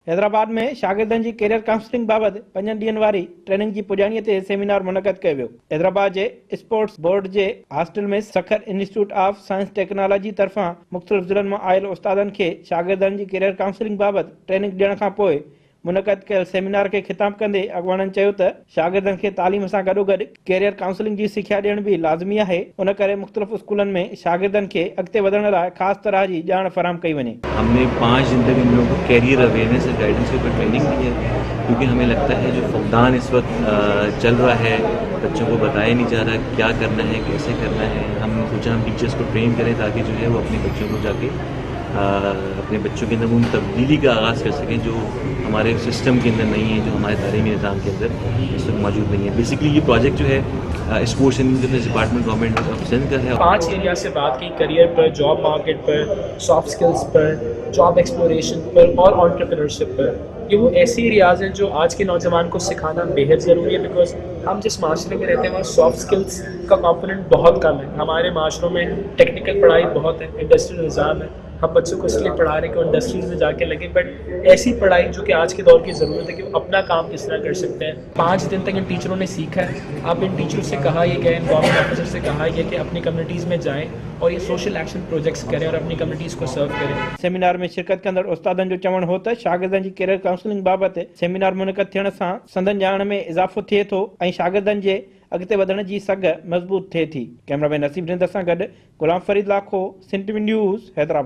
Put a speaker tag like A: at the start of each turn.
A: हैदराबाद में शागिर्दनि जी career counselling बाबति 5 ॾींहनि वारी ट्रेनिंग की पुॼाणीअ ते सेमिनार मुनक़द कयो वियो। हैदराबाद जे स्पोर्ट्स बोर्ड जे हॉस्टल में Sukkur institute of science technology तरफ़ां मुख़्तलिफ़ ज़िलनि मां आयल उस्तादनि खे शागिर्दनि जी कैरियर काउंसलिंग बाबति ट्रेनिंग ॾियण खां पोइ मुनक़द कयल सेमिनार के खिताब कंदे अॻवाननि चयो त शागिर्दनि खे तालीम सां गॾोगॾु कैरियर काउंसलिंग जी सिख्या ॾियण बि लाज़मी आहे। उन करे मुख़्तलिफ़ स्कूलनि में शागिर्दनि खे अॻिते वधण लाइ ख़ासि तरह जी ॼाण फराहम कई वञे।
B: हमने 5 दिन तक इन लोगों को कैरियर अवेयरनेस और गाइडेंस के ऊपर ट्रेनिंग दी है, क्योंकि हमें लगता है जो फुकदान इस वक्त चल रहा है, बच्चों को बताया नहीं जा रहा क्या करना है, कैसे करना है। हम सोचा हम टीचर्स को ट्रेन करें ताकि जो है वो अपने बच्चों को जाके अपने बच्चों के अंदर वो तब्दीली का आगाज़ कर सकें जो हमारे सिस्टम के अंदर नहीं है, जो हमारे तालीमी निज़ाम के अंदर इस वक्त मौजूद नहीं है। बेसिकली ये प्रोजेक्ट जो है sports and department government of Sindh का है।
C: 5 एरिया से बात की, करियर पर, जॉब मार्केट पर, सॉफ्ट स्किल्स पर, जॉब एक्सप्लोरेशन पर और एंटरप्रेन्योरशिप पर। ये वो ऐसे एरियाज़ हैं जो आज के नौजवान को सिखाना बेहद ज़रूरी है, बिकॉज हम जिस माशरे में रहते हैं वहाँ सॉफ्ट स्किल्स का कंपोनेंट बहुत कम है। हमारे माशरों में टेक्निकल पढ़ाई बहुत है, इंडस्ट्रियल निज़ाम है, हम बच्चों को इसलिए पढ़ा रहे हैं कि इंडस्ट्रीज में जाके लगे, बट ऐसी पढ़ाई जो कि आज के दौर की ज़रूरत है कि वो अपना काम किस तरह कर सकते हैं। 5 दिन तक इन टीचरों ने सीखा है। अब इन टीचरों से कहा यह गया, इन गवर्नमेंट ऑफिसर से कहा गया कि अपनी कम्युनिटीज़ में जाएं और ये सोशल एक्शन प्रोजेक्ट्स करें और अपनी कम्युनिटीज़ को सर्व करें।
A: सेमिनार में शिरकत कंदड़ उस्तादनि जो चवणु हो त शागिर्दनि जी कैरियर काउंसलिंग बाबति सेमिनार मुनक़द थियण सां संदनि ॼाण में इज़ाफ़ो थिए थो ऐं शागिर्दनि जे अॻिते वधण जी सघ मज़बूत थिए थी। कैमरामैन नसीब रिंद सां गॾु गुलाम फरीद लाखो, सिंध न्यूज़, हैदराबाद।